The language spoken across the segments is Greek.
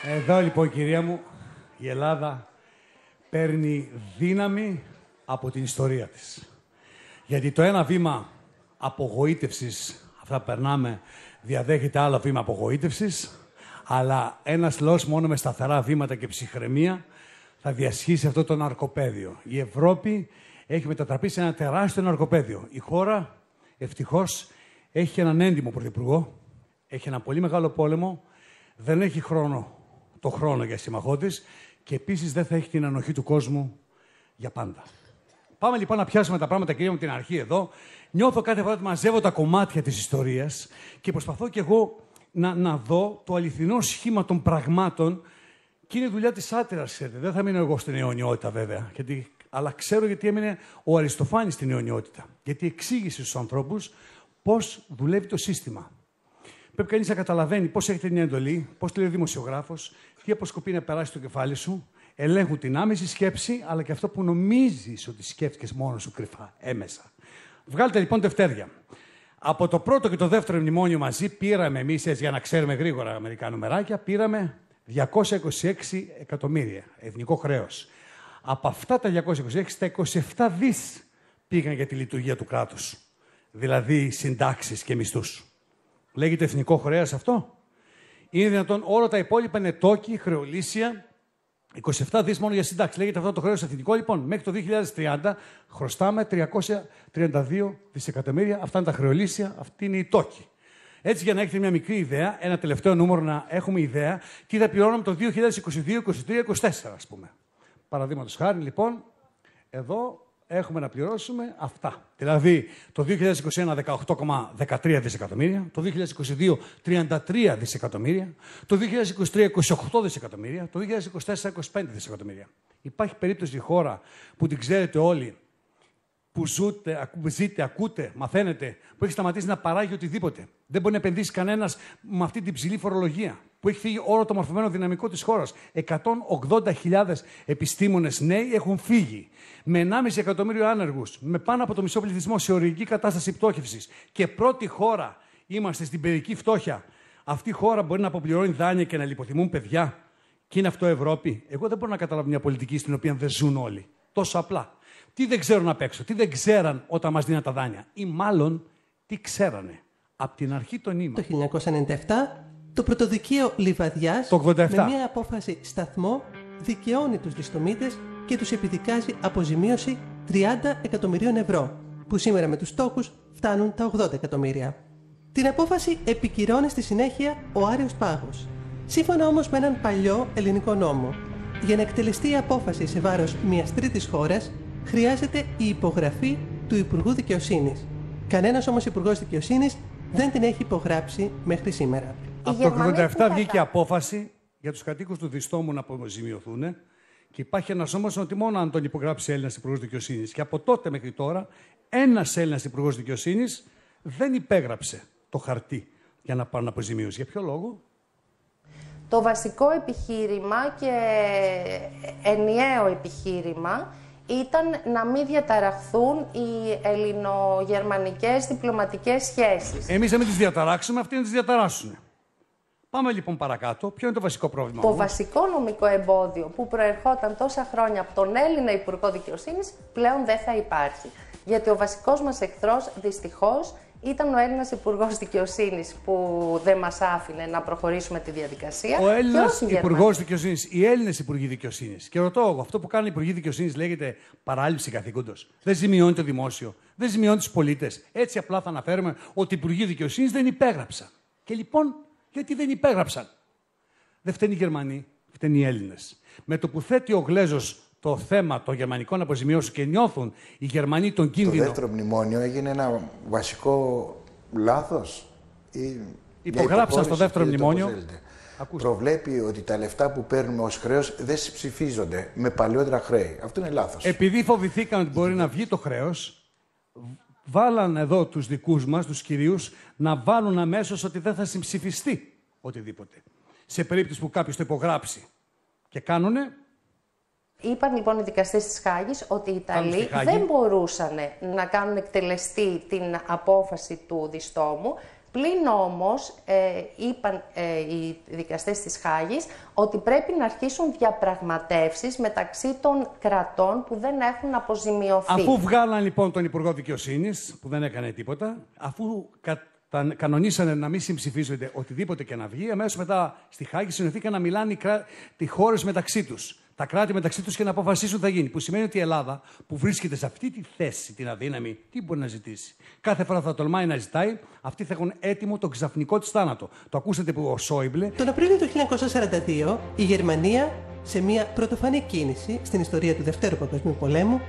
Εδώ λοιπόν, κυρία μου, η Ελλάδα παίρνει δύναμη από την ιστορία της. Γιατί το ένα βήμα απογοήτευσης, αυτά που περνάμε, διαδέχεται άλλο βήμα απογοήτευσης, αλλά ένας λαός μόνο με σταθερά βήματα και ψυχραιμία θα διασχίσει αυτό το ναρκοπαίδιο. Η Ευρώπη έχει μετατραπεί σε ένα τεράστιο ναρκοπαίδιο. Η χώρα, ευτυχώς, έχει έναν έντιμο πρωθυπουργό, έχει ένα πολύ μεγάλο πόλεμο, δεν έχει το χρόνο για συμμαχό της και επίσης δεν θα έχει την ανοχή του κόσμου για πάντα. Πάμε λοιπόν να πιάσουμε τα πράγματα, κυρία μου, την αρχή εδώ. Νιώθω κάθε φορά ότι μαζεύω τα κομμάτια της ιστορίας και προσπαθώ κι εγώ να δω το αληθινό σχήμα των πραγμάτων και είναι δουλειά της σάτυρας, ξέρετε. Δεν θα μείνω εγώ στην αιωνιότητα, βέβαια. Αλλά ξέρω γιατί έμεινε ο Αριστοφάνης στην αιωνιότητα. Γιατί εξήγησε στους ανθρώπους πώς δουλεύει το σύστημα. Πρέπει κανείς να καταλαβαίνει πώς έχετε μια εντολή, πώς λέει ο δημοσιογράφος, τι αποσκοπεί να περάσει στο κεφάλι σου. Ελέγχουν την άμεση σκέψη, αλλά και αυτό που νομίζεις ότι σκέφτηκες μόνος σου κρυφά, έμεσα. Βγάλτε λοιπόν τευτέρια. Από το πρώτο και το δεύτερο μνημόνιο μαζί πήραμε εμείς, για να ξέρουμε γρήγορα μερικά νομεράκια, πήραμε 226 εκατομμύρια εθνικό χρέος. Από αυτά τα 226, τα 27 δις πήγαν για τη λειτουργία του κράτους. Δηλαδή συντάξεις και μισθούς. Λέγεται εθνικό χρέος αυτό. Είναι δυνατόν όλα τα υπόλοιπα είναι τόκοι, χρεολύσια, 27 δις μόνο για συντάξεις. Λέγεται αυτό το χρέος εθνικό. Λοιπόν, μέχρι το 2030 χρωστάμε 332 δισεκατομμύρια. Αυτά είναι τα χρεολύσια, αυτή είναι η τόκη. Έτσι, για να έχετε μια μικρή ιδέα, ένα τελευταίο νούμερο να έχουμε ιδέα, τι θα πληρώνουμε το 2022, 2023, 2024, ας πούμε. Παραδείγματος χάρη, λοιπόν, εδώ έχουμε να πληρώσουμε αυτά. Δηλαδή, το 2021 18,13 δισεκατομμύρια, το 2022 33 δισεκατομμύρια, το 2023 28 δισεκατομμύρια, το 2024 25 δισεκατομμύρια. Υπάρχει περίπτωση η χώρα που την ξέρετε όλοι, που ζείτε, ακούτε, μαθαίνετε, που έχει σταματήσει να παράγει οτιδήποτε. Δεν μπορεί να επενδύσει κανένας με αυτή την ψηλή φορολογία, που έχει φύγει όλο το μορφωμένο δυναμικό της χώρας. 180.000 επιστήμονες νέοι έχουν φύγει. Με 1,5 εκατομμύριο άνεργους, με πάνω από το μισό πληθυσμό σε οριακή κατάσταση πτώχευσης. Και πρώτη χώρα είμαστε στην παιδική φτώχεια. Αυτή η χώρα μπορεί να αποπληρώνει δάνεια και να λιποθυμούν παιδιά. Και είναι αυτό Ευρώπη. Εγώ δεν μπορώ να καταλάβω μια πολιτική στην οποία δεν ζουν όλοι. Τόσο απλά. Τι δεν ξέρουν απ' έξω, τι δεν ξέραν όταν μας δίναν τα δάνεια. Ή μάλλον τι ξέρανε. Απ' την αρχή των ήμων. Το 1997 το πρωτοδικείο Λιβαδιάς με μια απόφαση σταθμό δικαιώνει τους διστομήτες και τους επιδικάζει αποζημίωση 30 εκατομμυρίων ευρώ, που σήμερα με τους στόχους φτάνουν τα 80 εκατομμύρια. Την απόφαση επικυρώνει στη συνέχεια ο Άριος Πάγος. Σύμφωνα όμως με έναν παλιό ελληνικό νόμο, για να εκτελεστεί η απόφαση σε βάρος μιας τρίτης χώρας, χρειάζεται η υπογραφή του Υπουργού Δικαιοσύνης. Κανένας όμως Υπουργός Δικαιοσύνης δεν την έχει υπογράψει μέχρι σήμερα. Από το 1987 βγήκε απόφαση για τους κατοίκους του Διστόμου να αποζημιωθούν και υπάρχει ένας νόμος ότι μόνο αν τον υπογράψει Έλληνας Υπουργός Δικαιοσύνης. Και από τότε μέχρι τώρα ένας Έλληνας Υπουργός Δικαιοσύνης δεν υπέγραψε το χαρτί για να πάρουν αποζημίωση. Για ποιο λόγο? Το βασικό επιχείρημα και ενιαίο επιχείρημα ήταν να μην διαταραχθούν οι ελληνογερμανικές διπλωματικές σχέσεις. Εμείς να μην τις διαταράξουμε, αυτοί να τις διαταράσσουν. Πάμε λοιπόν παρακάτω. Ποιο είναι το βασικό πρόβλημα? Το βασικό νομικό εμπόδιο που προερχόταν τόσα χρόνια από τον Έλληνα Υπουργό Δικαιοσύνης πλέον δεν θα υπάρχει. Γιατί ο βασικός μας εχθρός δυστυχώς ήταν ο Έλληνας Υπουργός Δικαιοσύνης που δεν μας άφηνε να προχωρήσουμε τη διαδικασία. Ο Έλληνας Υπουργός Δικαιοσύνης, οι Έλληνες Υπουργοί Δικαιοσύνης. Και ρωτώ εγώ, αυτό που κάνουν οι Υπουργοί Δικαιοσύνης λέγεται παράληψη καθήκοντος. Δεν ζημιώνει το δημόσιο, δεν ζημιώνει τους πολίτες. Έτσι απλά θα αναφέρουμε ότι οι Υπουργοί Δικαιοσύνης δεν υπέγραψαν. Και λοιπόν, γιατί δεν υπέγραψαν? Δεν φταίνει οι Γερμανοί, φταίνει οι Έλληνες. Με το που θέτει ο Γλέζος το θέμα των γερμανικών αποζημιώσεων και νιώθουν οι Γερμανοί τον κίνδυνο. Το δεύτερο μνημόνιο έγινε ένα βασικό λάθος? Υπογράψαν στο δεύτερο μνημόνιο. Προβλέπει ότι τα λεφτά που παίρνουμε ως χρέος δεν συμψηφίζονται με παλιότερα χρέη. Αυτό είναι λάθος. Επειδή φοβηθήκαν ότι μπορεί να βγει το χρέος, βάλαν εδώ τους δικούς μας, τους κυρίους, να βάλουν αμέσως ότι δεν θα συμψηφιστεί οτιδήποτε. Σε περίπτωση που κάποιος το υπογράψει. Και κάνουνε. Είπαν λοιπόν οι δικαστές της Χάγης ότι οι Ιταλοί δεν μπορούσαν να κάνουν εκτελεστή την απόφαση του Διστόμου Πλην όμως είπαν οι δικαστές της Χάγης ότι πρέπει να αρχίσουν διαπραγματεύσεις μεταξύ των κρατών που δεν έχουν αποζημιωθεί. Αφού βγάλαν λοιπόν τον Υπουργό Δικαιοσύνης, που δεν έκανε τίποτα, αφού κανονίσανε να μην συμψηφίζονται οτιδήποτε και να βγει, αμέσως μετά στη Χάγη συνοηθήκαν να μιλάνε οι χώρες μεταξύ τους. Τα κράτη μεταξύ τους και να αποφασίσουν τι θα γίνει. Που σημαίνει ότι η Ελλάδα, που βρίσκεται σε αυτή τη θέση, την αδύναμη, τι μπορεί να ζητήσει. Κάθε φορά θα τολμάει να ζητάει, αυτοί θα έχουν έτοιμο τον ξαφνικό της θάνατο. Το ακούσατε που ο Σόιμπλε. Τον Απρίλιο του 1942, η Γερμανία, σε μια πρωτοφανή κίνηση στην ιστορία του Δευτέρου Παγκοσμίου Πολέμου,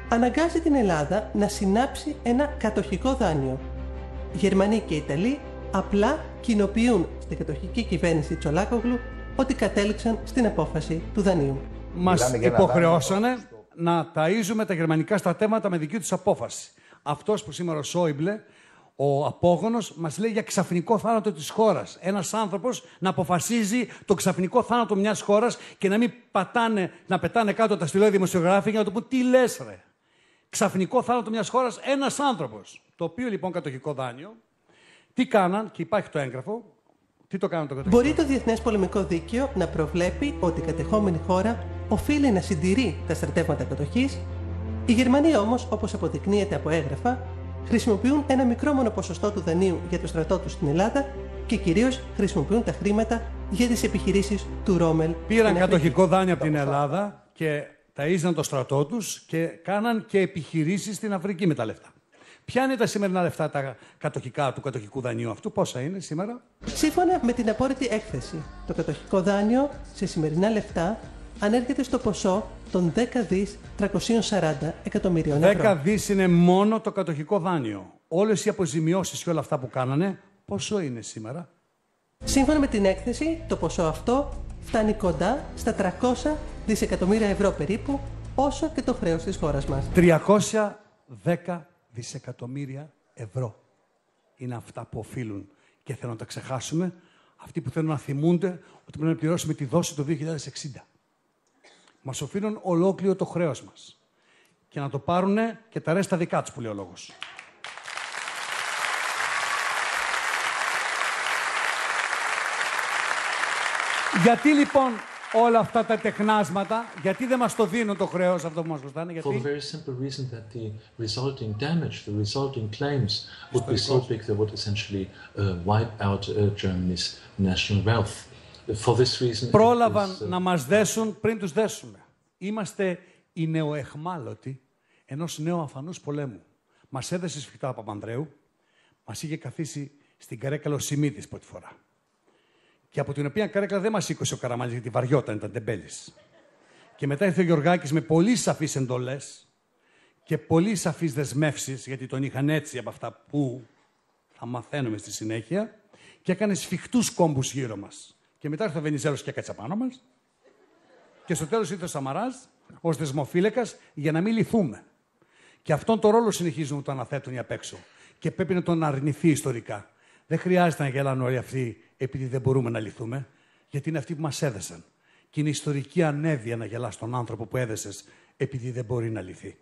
αναγκάζει την Ελλάδα να συνάψει ένα κατοχικό δάνειο. Οι Γερμανοί και οι Ιταλοί απλά κοινοποιούν στην κατοχική κυβέρνηση Τσολάκογλου ότι κατέληξαν στην απόφαση του δανείου. Μας υποχρεώσανε να ταΐζουμε τα γερμανικά στρατεύματα με δική τους απόφαση. Αυτός που σήμερα ο Σόιμπλε, ο απόγονος, μας λέει για ξαφνικό θάνατο της χώρας. Ένας άνθρωπος να αποφασίζει το ξαφνικό θάνατο μιας χώρας και να μην να πετάνε κάτω τα στυλώδη δημοσιογράφοι για να του πούν τι λες ρε. Ξαφνικό θάνατο μιας χώρας, ένας άνθρωπος. Το οποίο λοιπόν κατοχικό δάνειο, τι κάναν, και υπάρχει το έγγραφο. Τι το κάνουν το κατοχικό. Μπορεί το Διεθνές Πολεμικό Δίκαιο να προβλέπει ότι η κατεχόμενη χώρα οφείλει να συντηρεί τα στρατεύματα κατοχής. Οι Γερμανοί όμως, όπως αποδεικνύεται από έγγραφα, χρησιμοποιούν ένα μικρό μόνο ποσοστό του δανείου για το στρατό τους στην Ελλάδα και κυρίως χρησιμοποιούν τα χρήματα για τις επιχειρήσεις του Ρόμελ. Πήραν κατοχικό δάνειο από την Ελλάδα και ταΐζαν το στρατό τους και κάναν και επιχειρήσεις στην Αφρική με τα λεφτά. Ποια είναι τα σημερινά λεφτά τα κατοχικά του κατοχικού δανείου αυτού, πόσα είναι σήμερα? Σύμφωνα με την απόρριτη έκθεση, το κατοχικό δάνειο σε σημερινά λεφτά ανέρχεται στο ποσό των 10 δις 340 εκατομμυρίων ευρώ. 10 δις είναι μόνο το κατοχικό δάνειο. Όλες οι αποζημιώσεις και όλα αυτά που κάνανε, πόσο είναι σήμερα? Σύμφωνα με την έκθεση, το ποσό αυτό φτάνει κοντά στα 300 δισεκατομμύρια ευρώ περίπου, όσο και το χρέος της χώρας μας. 310 δισεκατομμύρια ευρώ είναι αυτά που οφείλουν και θέλουν να τα ξεχάσουμε, αυτοί που θέλουν να θυμούνται ότι πρέπει να πληρώσουμε τη δόση το 2060. Μας οφείλουν ολόκληρο το χρέος μας και να το πάρουν και τα ρέστα δικά τους, που λέει ο λόγος. Γιατί λοιπόν όλα αυτά τα τεχνάσματα, γιατί δεν μας το δίνουν το χρέος αυτό που μας χρωστάνε? For the very simple reason that the resulting damage, the resulting claims would be so big they would essentially wipe out Germany's national wealth. For this reason, πρόλαβαν να μας δέσουν πριν τους δέσουμε. Είμαστε οι νεοεχμάλωτοι ενός νέου αφανούς πολέμου. Μας έδεσε σφιχτά ο Παπανδρέου, μας είχε καθίσει στην καρέκλα ο Σιμίτης πρώτη φορά. Και από την οποία καρέκλα δεν μας σήκωσε ο Καραμανλής, γιατί βαριόταν, ήταν τεμπέλης. Και μετά ήρθε ο Γιωργάκης με πολύ σαφείς εντολές και πολύ σαφείς δεσμεύσεις, γιατί τον είχαν έτσι από αυτά που θα μαθαίνουμε στη συνέχεια, και έκανε σφιχτούς κόμπους γύρω μας. Και μετά ήρθε ο Βενιζέλος και έκατσε πάνω μας. Και στο τέλος ήρθε ο Σαμαράς ως δεσμοφύλακας για να μην λυθούμε. Και αυτόν τον ρόλο συνεχίζουν να το αναθέτουν οι απ' έξω. Και πρέπει να τον αρνηθεί ιστορικά. Δεν χρειάζεται να γελάνε όλοι αυτοί επειδή δεν μπορούμε να λυθούμε, γιατί είναι αυτοί που μας έδεσαν. Και είναι ιστορική ανέβεια να γελάς τον άνθρωπο που έδεσες επειδή δεν μπορεί να λυθεί.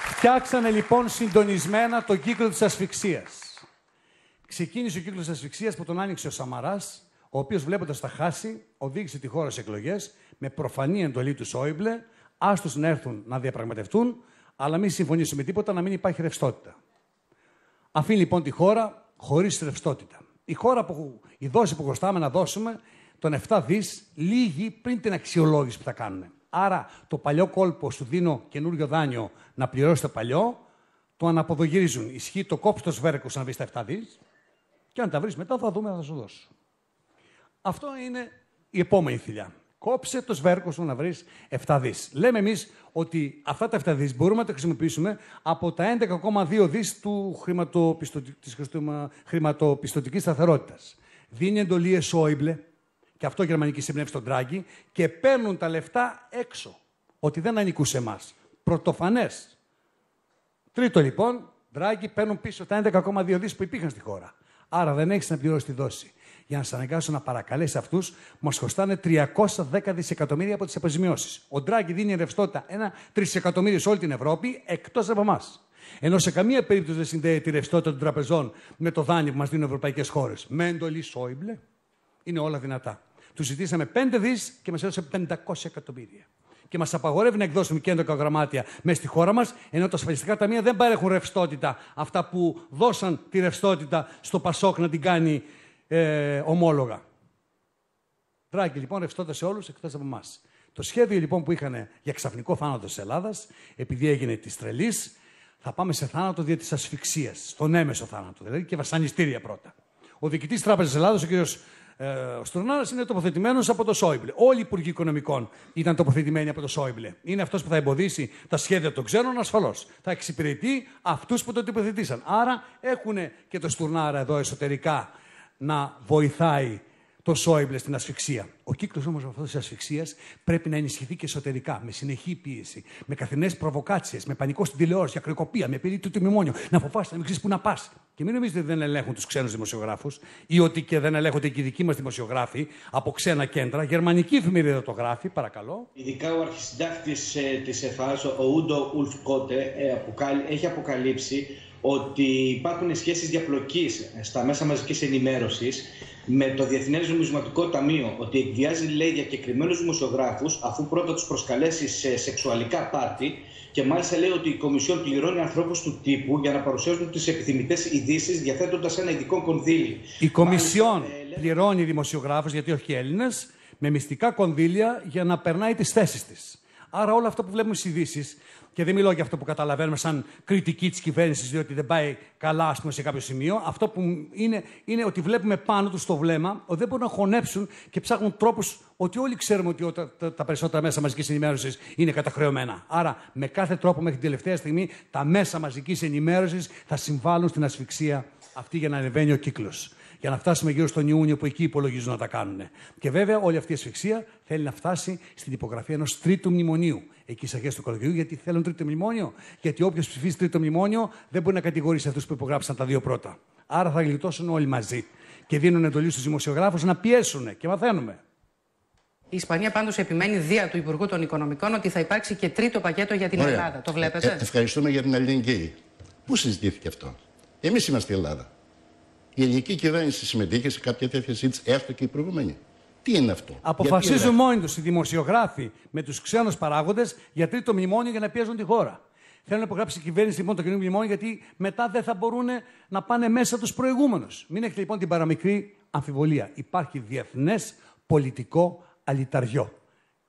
Φτιάξανε λοιπόν συντονισμένα τον κύκλο της ασφυξίας. Ξεκίνησε ο κύκλος της ασφυξίας που τον άνοιξε ο Σαμαράς, ο οποίος βλέποντας τα χάσει, οδήγησε τη χώρα σε εκλογές με προφανή εντολή του Σόιμπλε, άστος να έρθουν να διαπραγματευτούν, αλλά μην συμφωνήσουμε τίποτα, να μην υπάρχει ρευστότητα. Αφήνει λοιπόν τη χώρα χωρίς ρευστότητα. Η δόση που χρωστάμε να δώσουμε, τον 7 δις, λίγη πριν την αξιολόγηση που θα κάνουν. Άρα το παλιό κόλπο, σου δίνω καινούριο δάνειο να πληρώσει το παλιό, το αναποδογυρίζουν. Ισχύει το κόψει το σβέρκο να βρει τα 7 δις και αν τα βρει μετά θα δούμε, θα σου δώσω. Αυτό είναι η επόμενη θηλιά. Κόψε το σβέρκο σου να βρεις 7 δις. Λέμε εμείς ότι αυτά τα 7 δις μπορούμε να τα χρησιμοποιήσουμε από τα 11,2 δις της χρηματοπιστωτικής σταθερότητας. Δίνει εντολή Σόιμπλε, και αυτό γερμανική συμπνεύση στον Τράγκη, και παίρνουν τα λεφτά έξω. Ότι δεν ανήκουν σε εμάς. Πρωτοφανές. Τρίτο λοιπόν, Τράγκη, παίρνουν πίσω τα 11,2 δις που υπήρχαν στη χώρα. Άρα δεν έχεις να πληρώσει τη δόση. για να σε αναγκάσουν να παρακαλέσει αυτούς που μας χρωστάνε 310 δισεκατομμύρια από τις αποζημιώσεις. Ο Ντράγκη δίνει ρευστότητα 1 τρισεκατομμύριο σε όλη την Ευρώπη, εκτός από εμάς. Ενώ σε καμία περίπτωση δεν συνδέει τη ρευστότητα των τραπεζών με το δάνειο που μας δίνουν οι ευρωπαϊκές χώρες. Με εντολή Σόιμπλε είναι όλα δυνατά. Του ζητήσαμε 5 δις και μας έδωσε 500 εκατομμύρια. Και μας απαγορεύει να εκδώσουμε κέντρα γραμμάτια μέσα στη χώρα μας, ενώ τα ασφαλιστικά ταμεία δεν παρέχουν ρευστότητα. Αυτά που δώσαν τη ρευστότητα στο Πασόκ να την κάνει ομόλογα. Δράκη λοιπόν ρευστότητα σε όλους εκτός από εμάς. Το σχέδιο λοιπόν που είχαν για ξαφνικό θάνατο της Ελλάδας, επειδή έγινε της τρελής, θα πάμε σε θάνατο δια της ασφυξίας, στον έμεσο θάνατο, δηλαδή και βασανιστήρια πρώτα. Ο διοικητής Τράπεζας Ελλάδας, ο κ. Στουρνάρας, είναι τοποθετημένος από το Σόιμπλε. Όλοι οι υπουργοί οικονομικών ήταν τοποθετημένοι από το Σόιμπλε. Είναι αυτός που θα εμποδίσει τα σχέδια των ξένων, ασφαλώς. Θα εξυπηρετεί αυτούς που το τοποθετήσαν. Άρα έχουν και το Στουρνάρα εδώ εσωτερικά να βοηθάει το Σόιμπλε στην ασφυξία. Ο κύκλος όμως αυτής της ασφυξίας πρέπει να ενισχυθεί και εσωτερικά, με συνεχή πίεση, με καθημερινές προβοκάτσιες, με πανικό στην τηλεόραση, ακροκοπία, με απειλή του μνημόνιο. Να αποφάσεις, να μην ξέρεις πού να πας. Και μην νομίζετε ότι δεν ελέγχουν τους ξένους δημοσιογράφους ή ότι και δεν ελέγχονται και οι δικοί μας δημοσιογράφοι από ξένα κέντρα. Γερμανική εφημερίδα το γράφει, παρακαλώ. Ειδικά ο αρχισυντάκτης της ΕΦΑΣ, ο Ούντο Ουλφ Κότε, έχει αποκαλύψει ότι υπάρχουν σχέσεις διαπλοκής στα μέσα μαζικής ενημέρωσης με το Διεθνές Νομισματικό Ταμείο, ότι εκβιάζει, λέει, διακεκριμένους δημοσιογράφους αφού πρώτα τους προσκαλέσει σε σεξουαλικά πάρτι και μάλιστα λέει ότι η Κομισιόν πληρώνει ανθρώπους του τύπου για να παρουσιάζουν τις επιθυμητές ειδήσεις διαθέτοντας ένα ειδικό κονδύλι. Η Κομισιόν πληρώνει δημοσιογράφους, γιατί όχι Έλληνες, με μυστικά κονδύλια για να περνάει τις θέσεις της. Άρα όλο αυτό που βλέπουμε στις ειδήσεις, και δεν μιλώ για αυτό που καταλαβαίνουμε σαν κριτική της κυβέρνησης, διότι δεν πάει καλά, ας πούμε, σε κάποιο σημείο. Αυτό που είναι ότι βλέπουμε πάνω τους το βλέμμα, ότι δεν μπορούν να χωνέψουν και ψάχνουν τρόπους, ότι όλοι ξέρουμε ότι τα περισσότερα μέσα μαζικής ενημέρωσης είναι καταχρεωμένα. Άρα, με κάθε τρόπο μέχρι την τελευταία στιγμή, τα μέσα μαζικής ενημέρωσης θα συμβάλλουν στην ασφυξία αυτή για να ανεβαίνει ο κύκλος. Για να φτάσουμε γύρω στον Ιούνιο που εκεί υπολογίζουν να τα κάνουν. Και βέβαια όλη αυτή η ασφυξία θέλει να φτάσει στην υπογραφή ενός τρίτου μνημονίου. Εκεί στις αρχές του καλοκαιριού, γιατί θέλουν τρίτο μνημόνιο. Γιατί όποιος ψηφίσει τρίτο μνημόνιο δεν μπορεί να κατηγορήσει αυτούς που υπογράψαν τα δύο πρώτα. Άρα θα γλιτώσουν όλοι μαζί. Και δίνουν εντολή στους δημοσιογράφους να πιέσουν. Και μαθαίνουμε. Η Ισπανία πάντως επιμένει δια του Υπουργού των Οικονομικών ότι θα υπάρξει και τρίτο πακέτο για την Ελλάδα. Το βλέπετε? Ευχαριστούμε για την αλληλεγγύη. Πού συζητήθηκε αυτό? Εμείς είμαστε η Ελλάδα. Η ελληνική κυβέρνηση συμμετείχε σε κάποια τέτοια συζήτηση, έστω και η προηγούμενη? Τι είναι αυτό? Αποφασίζουν μόνοι τους οι δημοσιογράφοι με τους ξένους παράγοντες για τρίτο μνημόνιο για να πιέζουν τη χώρα. Θέλουν να υπογράψει η κυβέρνηση λοιπόν το καινούργιο μνημόνιο, γιατί μετά δεν θα μπορούν να πάνε μέσα τους προηγούμενους. Μην έχετε λοιπόν την παραμικρή αμφιβολία. Υπάρχει διεθνές πολιτικό αλυταριό.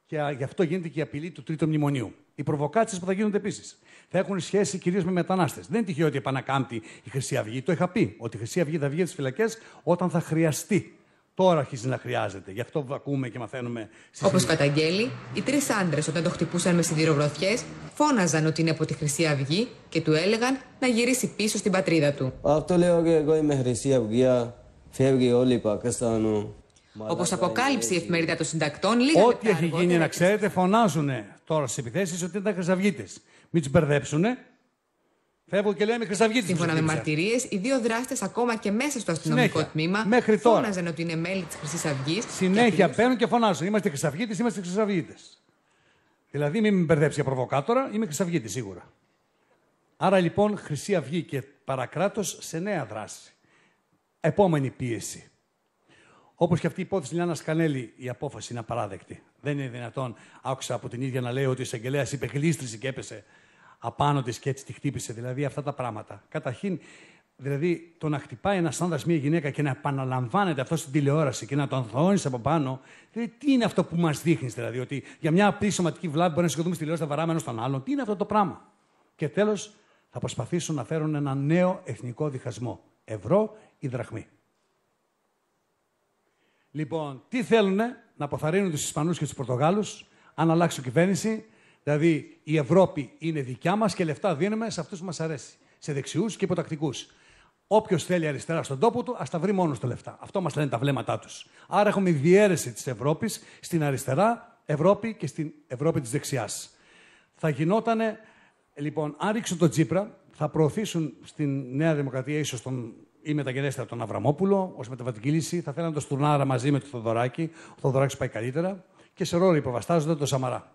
Και γι' αυτό γίνεται και η απειλή του τρίτου μνημονίου. Οι προβοκάτσιες που θα γίνονται επίσης θα έχουν σχέση κυρίως με μετανάστες. Δεν είναι τυχαίο ότι επανακάμπτει η Χρυσή Αυγή. Το είχα πει ότι η Χρυσή Αυγή θα βγει από τις φυλακές όταν θα χρειαστεί. Τώρα αρχίζει να χρειάζεται. Γι' αυτό ακούμε και μαθαίνουμε. Όπως καταγγέλει, οι τρεις άντρες όταν το χτυπούσαν με σιδηροβροθιές φώναζαν ότι είναι από τη Χρυσή Αυγή και του έλεγαν να γυρίσει πίσω στην πατρίδα του. Αυτό λέω και εγώ είμαι Χρυσή Αυγή. Φεύγει όλη η Πακιστάνο. Όπως αποκάλυψε η εφημερίδα των συντακτών, ό,τι έχει γίνει, να ξέρετε, φωνάζουν τώρα στις επιθέσεις ότι ήταν χρυσαυγίτες. Μην τους μπερδέψουνε. Φεύγουν και λέμε χρυσαυγίτες. Σύμφωνα με μαρτυρίες, οι δύο δράστες ακόμα και μέσα στο αστυνομικό τμήμα φώναζαν ότι είναι μέλη της Χρυσής Αυγής. Συνέχεια μπαίνουν και φωνάζουν. Είμαστε χρυσαυγίτες, είμαστε χρυσαυγίτες. Δηλαδή, μην με μπερδέψει για προβοκάτορα, είμαι χρυσαυγίτης σίγουρα. Άρα λοιπόν, Χρυσή Αυγή και παρακράτος σε νέα δράση. Επόμενη πίεση. Όπως και αυτή η υπόθεση Λιάννας Κανέλη, η απόφαση είναι απαράδεκτη. Δεν είναι δυνατόν, άκουσα από την ίδια να λέει ότι ο εισαγγελέας είπε γλίστρισε και έπεσε απάνω της και έτσι τη χτύπησε. Δηλαδή αυτά τα πράγματα. Καταρχήν, δηλαδή το να χτυπάει ένας άνδρας μια γυναίκα και να επαναλαμβάνεται αυτό στην τηλεόραση και να το ανθώνεις από πάνω, δηλαδή τι είναι αυτό που μας δείχνεις, δηλαδή, ότι για μια απλή σωματική βλάβη μπορεί να σηκωθούμε στη τηλεόραση, να βαράμε ένας τον άλλον. Τι είναι αυτό το πράγμα? Και τέλος, θα προσπαθήσουν να φέρουν ένα νέο εθνικό διχασμό. Ευρώ ή δραχμή. Λοιπόν, τι θέλουνε? Να αποθαρρύνουν τους Ισπανούς και τους Πορτογάλους, αν αλλάξουν κυβέρνηση. Δηλαδή, η Ευρώπη είναι δικιά μας και λεφτά δίνουμε σε αυτούς που μας αρέσει. Σε δεξιούς και υποτακτικούς. Όποιος θέλει αριστερά στον τόπο του, ας τα βρει μόνος του λεφτά. Αυτό μας λένε τα βλέμματά τους. Άρα έχουμε διαίρεση της Ευρώπης στην αριστερά Ευρώπη και στην Ευρώπη της δεξιάς. Θα γινότανε, λοιπόν, αν ρίξουν τον Τσίπρα, θα προωθήσουν στην Νέα Δημοκρατία, ίσως τον ή μεταγενέστερα τον Αβραμόπουλο ως μεταβατική λύση. Θα θέλανε τον Στουρνάρα μαζί με τον Θοδωράκη. Ο Θοδωράκης πάει καλύτερα. Και σε ρόλο υποβαστάζονται τον Σαμαρά.